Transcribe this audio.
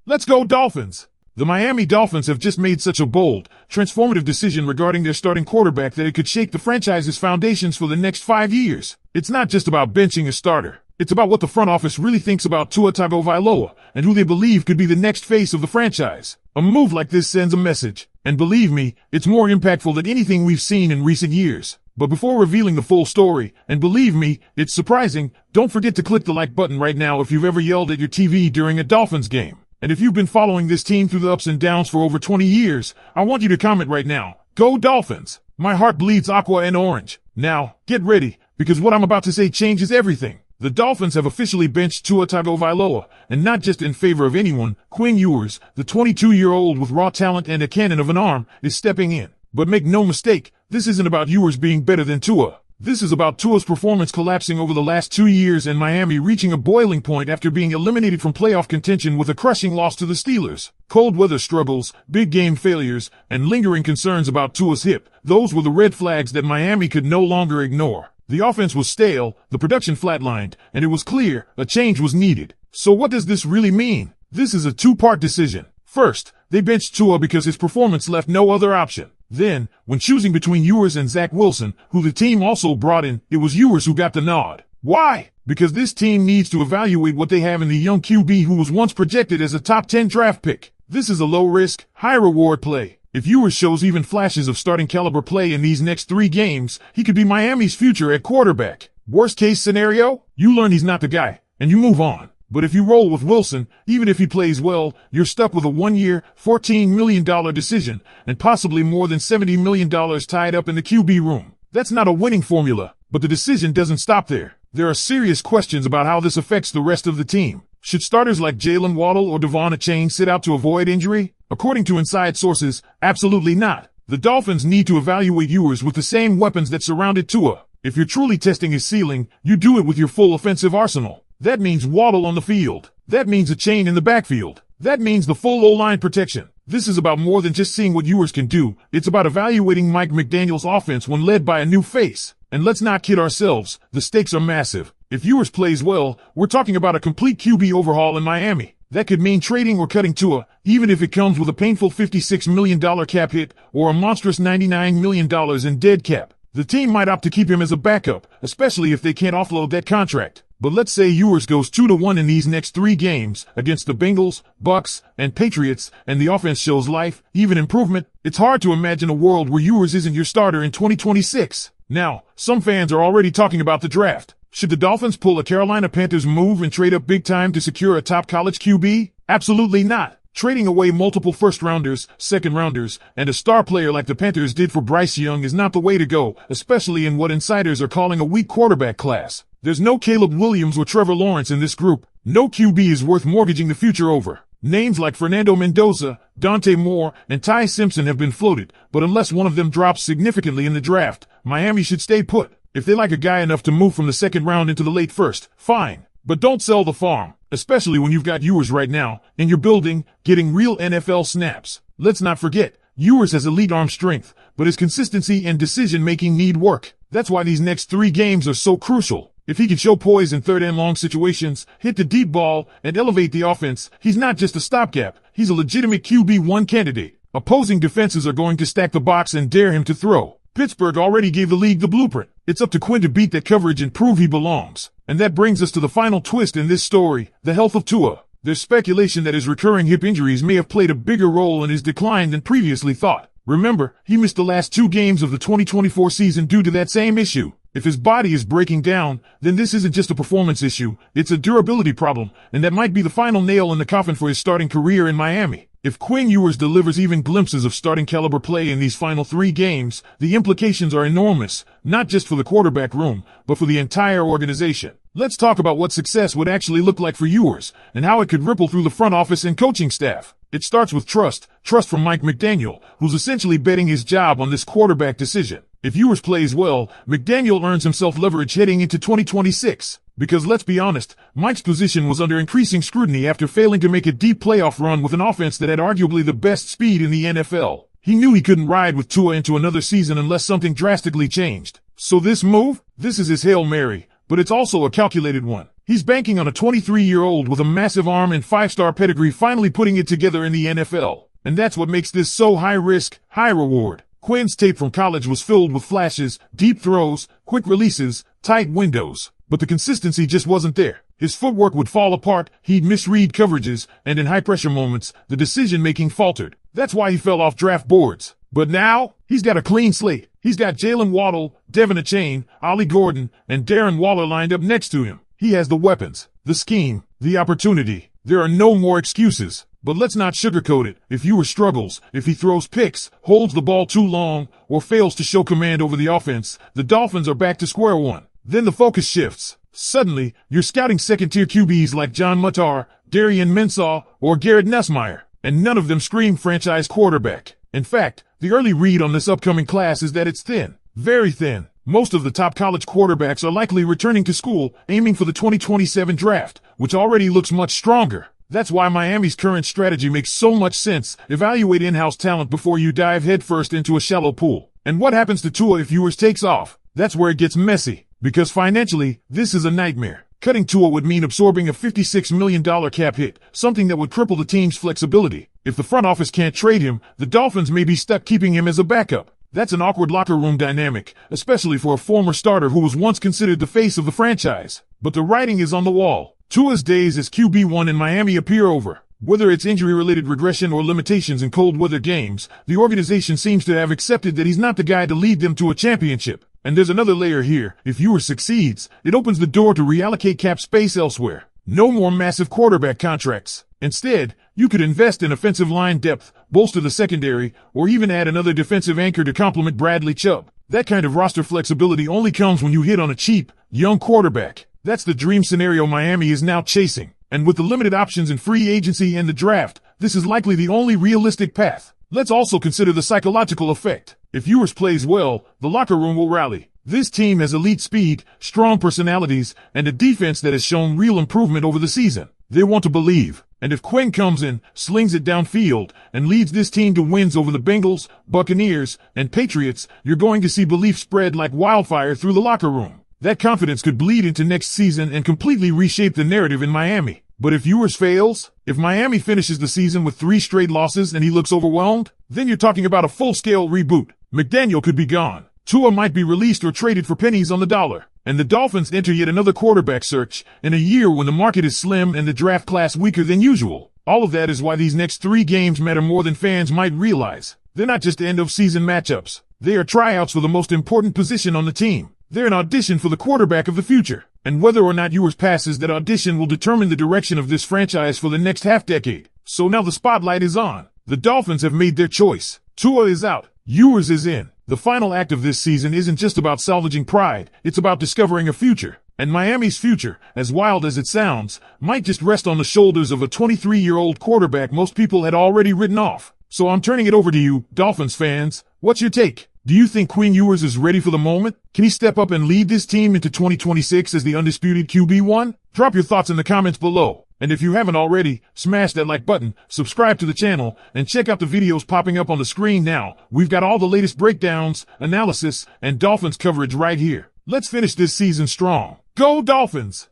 Let's go Dolphins! The Miami Dolphins have just made such a bold, transformative decision regarding their starting quarterback that it could shake the franchise's foundations for the next 5 years. It's not just about benching a starter. It's about what the front office really thinks about Tua Tagovailoa and who they believe could be the next face of the franchise. A move like this sends a message, and believe me, it's more impactful than anything we've seen in recent years. But before revealing the full story, and believe me, it's surprising, don't forget to click the like button right now if you've ever yelled at your TV during a Dolphins game. And if you've been following this team through the ups and downs for over 20 years, I want you to comment right now. Go Dolphins! My heart bleeds aqua and orange. Now, get ready, because what I'm about to say changes everything. The Dolphins have officially benched Tua Tagovailoa, and not just in favor of anyone. Quinn Ewers, the 22-year-old with raw talent and a cannon of an arm, is stepping in. But make no mistake, this isn't about Ewers being better than Tua. This is about Tua's performance collapsing over the last 2 years and Miami reaching a boiling point after being eliminated from playoff contention with a crushing loss to the Steelers. Cold weather struggles, big game failures, and lingering concerns about Tua's hip. Those were the red flags that Miami could no longer ignore. The offense was stale, the production flatlined, and it was clear a change was needed. So what does this really mean? This is a two-part decision. First, they benched Tua because his performance left no other option. Then, when choosing between Ewers and Zach Wilson, who the team also brought in, it was Ewers who got the nod. Why? Because this team needs to evaluate what they have in the young QB who was once projected as a top 10 draft pick. This is a low-risk, high-reward play. If Ewers shows even flashes of starting caliber play in these next 3 games, he could be Miami's future at quarterback. Worst case scenario, you learn he's not the guy, and you move on. But if you roll with Wilson, even if he plays well, you're stuck with a 1-year, $14 million decision, and possibly more than $70 million tied up in the QB room. That's not a winning formula, but the decision doesn't stop there. There are serious questions about how this affects the rest of the team. Should starters like Jalen Waddle or Devon Achane sit out to avoid injury? According to inside sources, absolutely not. The Dolphins need to evaluate Ewers with the same weapons that surrounded Tua. If you're truly testing his ceiling, you do it with your full offensive arsenal. That means Waddle on the field. That means Achane in the backfield. That means the full O-line protection. This is about more than just seeing what Ewers can do. It's about evaluating Mike McDaniel's offense when led by a new face. And let's not kid ourselves, the stakes are massive. If Ewers plays well, we're talking about a complete QB overhaul in Miami. That could mean trading or cutting Tua, even if it comes with a painful $56 million cap hit or a monstrous $99 million in dead cap. The team might opt to keep him as a backup, especially if they can't offload that contract. But let's say Ewers goes 2-1 in these next 3 games against the Bengals, Bucks, and Patriots, and the offense shows life, even improvement. It's hard to imagine a world where Ewers isn't your starter in 2026. Now, some fans are already talking about the draft. Should the Dolphins pull a Carolina Panthers move and trade up big time to secure a top college QB? Absolutely not. Trading away multiple first-rounders, second-rounders, and a star player like the Panthers did for Bryce Young is not the way to go, especially in what insiders are calling a weak quarterback class. There's no Caleb Williams or Trevor Lawrence in this group. No QB is worth mortgaging the future over. Names like Fernando Mendoza, Dante Moore, and Ty Simpson have been floated, but unless one of them drops significantly in the draft, Miami should stay put. If they like a guy enough to move from the second round into the late first, fine. But don't sell the farm, especially when you've got Ewers right now, in your building, getting real NFL snaps. Let's not forget, Ewers has elite arm strength, but his consistency and decision-making need work. That's why these next 3 games are so crucial. If he can show poise in third and long situations, hit the deep ball, and elevate the offense, he's not just a stopgap, he's a legitimate QB1 candidate. Opposing defenses are going to stack the box and dare him to throw. Pittsburgh already gave the league the blueprint. It's up to Quinn to beat that coverage and prove he belongs. And that brings us to the final twist in this story, the health of Tua. There's speculation that his recurring hip injuries may have played a bigger role in his decline than previously thought. Remember, he missed the last 2 games of the 2024 season due to that same issue. If his body is breaking down, then this isn't just a performance issue, it's a durability problem, and that might be the final nail in the coffin for his starting career in Miami. If Quinn Ewers delivers even glimpses of starting caliber play in these final 3 games, the implications are enormous, not just for the quarterback room, but for the entire organization. Let's talk about what success would actually look like for Ewers, and how it could ripple through the front office and coaching staff. It starts with trust from Mike McDaniel, who's essentially betting his job on this quarterback decision. If Ewers plays well, McDaniel earns himself leverage heading into 2026. Because let's be honest, Mike's position was under increasing scrutiny after failing to make a deep playoff run with an offense that had arguably the best speed in the NFL. He knew he couldn't ride with Tua into another season unless something drastically changed. So this move? This is his Hail Mary. but it's also a calculated one. He's banking on a 23-year-old with a massive arm and 5-star pedigree finally putting it together in the NFL. And that's what makes this so high risk, high reward. Quinn's tape from college was filled with flashes, deep throws, quick releases, tight windows. But the consistency just wasn't there. His footwork would fall apart, he'd misread coverages, and in high-pressure moments, the decision-making faltered. That's why he fell off draft boards. But now, he's got a clean slate. He's got Jalen Waddle, Devin Achane, Ollie Gordon, and Darren Waller lined up next to him. He has the weapons, the scheme, the opportunity. There are no more excuses. But let's not sugarcoat it. If Ewers struggles, if he throws picks, holds the ball too long, or fails to show command over the offense, the Dolphins are back to square one. Then the focus shifts. Suddenly, you're scouting second-tier QBs like John Muttar, Darian Mensah, or Garrett Nussmeier, and none of them scream franchise quarterback. In fact, the early read on this upcoming class is that it's thin. Very thin. Most of the top college quarterbacks are likely returning to school, aiming for the 2027 draft, which already looks much stronger. That's why Miami's current strategy makes so much sense. Evaluate in-house talent before you dive headfirst into a shallow pool. And what happens to Tua if Ewers takes off? That's where it gets messy. Because financially, this is a nightmare. Cutting Tua would mean absorbing a $56 million cap hit, something that would cripple the team's flexibility. If the front office can't trade him, the Dolphins may be stuck keeping him as a backup. That's an awkward locker room dynamic, especially for a former starter who was once considered the face of the franchise. But the writing is on the wall. Tua's days as QB1 in Miami appear over. Whether it's injury-related regression or limitations in cold-weather games, the organization seems to have accepted that he's not the guy to lead them to a championship. And there's another layer here. If Ewers succeeds, it opens the door to reallocate cap space elsewhere. No more massive quarterback contracts. Instead, you could invest in offensive line depth, bolster the secondary, or even add another defensive anchor to complement Bradley Chubb. That kind of roster flexibility only comes when you hit on a cheap, young quarterback. That's the dream scenario Miami is now chasing. And with the limited options in free agency and the draft, this is likely the only realistic path. Let's also consider the psychological effect. If Ewers plays well, the locker room will rally. This team has elite speed, strong personalities, and a defense that has shown real improvement over the season. They want to believe. And if Quinn comes in, slings it downfield, and leads this team to wins over the Bengals, Buccaneers, and Patriots, you're going to see belief spread like wildfire through the locker room. That confidence could bleed into next season and completely reshape the narrative in Miami. But if Ewers fails, if Miami finishes the season with 3 straight losses and he looks overwhelmed, then you're talking about a full-scale reboot. Mcdaniel could be gone. Tua might be released or traded for pennies on the dollar. And the Dolphins enter yet another quarterback search in a year when the market is slim and the draft class weaker than usual. All of that is why these next 3 games matter more than fans might realize. They're not just end-of-season matchups. They are tryouts for the most important position on the team. They're an audition for the quarterback of the future. And whether or not Ewers passes that audition will determine the direction of this franchise for the next half-decade. So now the spotlight is on. The Dolphins have made their choice. Tua is out. Ewers is in. The final act of this season isn't just about salvaging pride. It's about discovering a future. And Miami's future, as wild as it sounds, might just rest on the shoulders of a 23-year-old quarterback most people had already written off. So I'm turning it over to you, Dolphins fans. What's your take? Do you think Quinn Ewers is ready for the moment? Can he step up and lead this team into 2026 as the undisputed QB1? Drop your thoughts in the comments below. And if you haven't already, smash that like button, subscribe to the channel, and check out the videos popping up on the screen now. We've got all the latest breakdowns, analysis, and Dolphins coverage right here. Let's finish this season strong. Go Dolphins!